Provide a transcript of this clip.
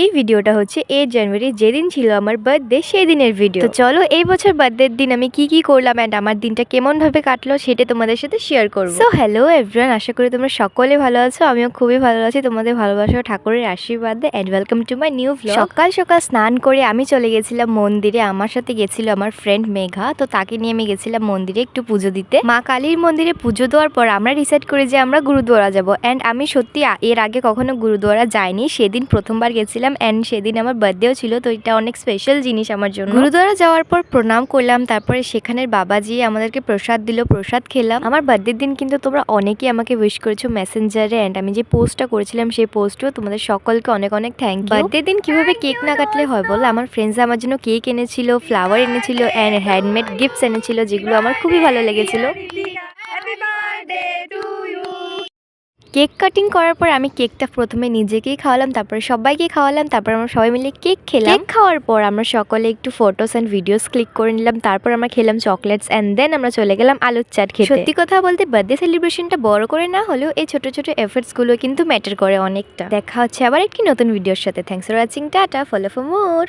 এই ভিডিওটা হচ্ছে 8 জানুয়ারি যেদিন ছিল আমার বার্থডে সেই দিনের ভিডিও। তো চলো এই বছর বার্থডের দিন আমি কি করলাম এন্ড আমার দিনটা কেমন ভাবে কাটলো সেটা তোমাদের সাথে শেয়ার করব। সো হ্যালো এভরিওয়ান, আশা করি তোমরা সকলে ভালো আছো। আমিও খুবই ভালো আছি তোমাদের ভালোবাসা ঠাকুরের আশীর্বাদে। And welcome to my new vlog. সকাল সকাল স্নান করে আমি চলে গেছিলাম মন্দিরে। আমার সাথে গেছিল আমার ফ্রেন্ড মেঘা। তো তাকে নিয়ে আমি গেছিলাম মন্দিরে একটু পুজো দিতে। মা কালীর মন্দিরে পুজো দেওয়ার পর আমরা ডিসাইড করি যে আমরা গুরুদুয়ারা যাব। এন্ড আমি সত্যি এর আগে কখনো গুরুদুয়ারা যাইনি, সেদিন প্রথমবার গেছিলাম। এন্ড সেদিন আমার বার্থডেও ছিল, তো এটা অনেক স্পেশাল জিনিস আমার জন্য। গুরুদুয়ারা যাওয়ার পর প্রণাম করলাম, তারপরে সেখানের বাবাজি আমাদেরকে প্রসাদ দিল, প্রসাদ খেলাম। আমার বার্থডের দিন কিন্তু তোমরা অনেকেই আমাকে উইশ করেছো মেসেঞ্জারে। এন্ড আমি যে পোস্টটা করেছিলাম সেই পোস্টও তোমাদের সকলকে অনেক অনেক থ্যাংক ইউ। বার্থডের দিন কিভাবে কেক না কাটলে হয় বল। আমার ফ্রেন্ডস আমার জন্য কেক এনেছিল, ফ্লাওয়ার এনেছিল এন্ড হ্যান্ডমেড গিফটস এনেছিল, যেগুলো আমার খুবই ভালো লেগেছিল। কেক কাটিং করার পর আমি কেকটা প্রথমে নিজেকেই খাওয়ালাম, তারপরে সবাইকে খাওয়ালাম, তারপর আমরা সবাই মিলে কেক খেলাম। কেক খাওয়ার পর আমরা সকলে একটু ফটোস এন্ড ভিডিওস ক্লিক করে নিলাম, তারপর আমরা খেলাম চকলেটস এন্ড দেন আমরা চলে গেলাম আলুর চাট খেতে। সত্যি কথা বলতে বার্থডে সেলিব্রেশনটা বড় করে না হলেও এই ছোট ছোট এফর্টস গুলো কিন্তু ম্যাটার করে অনেকটা। দেখা হচ্ছে আবার একটি নতুন ভিডিওর সাথে। Thanks for watching, tata, follow for more.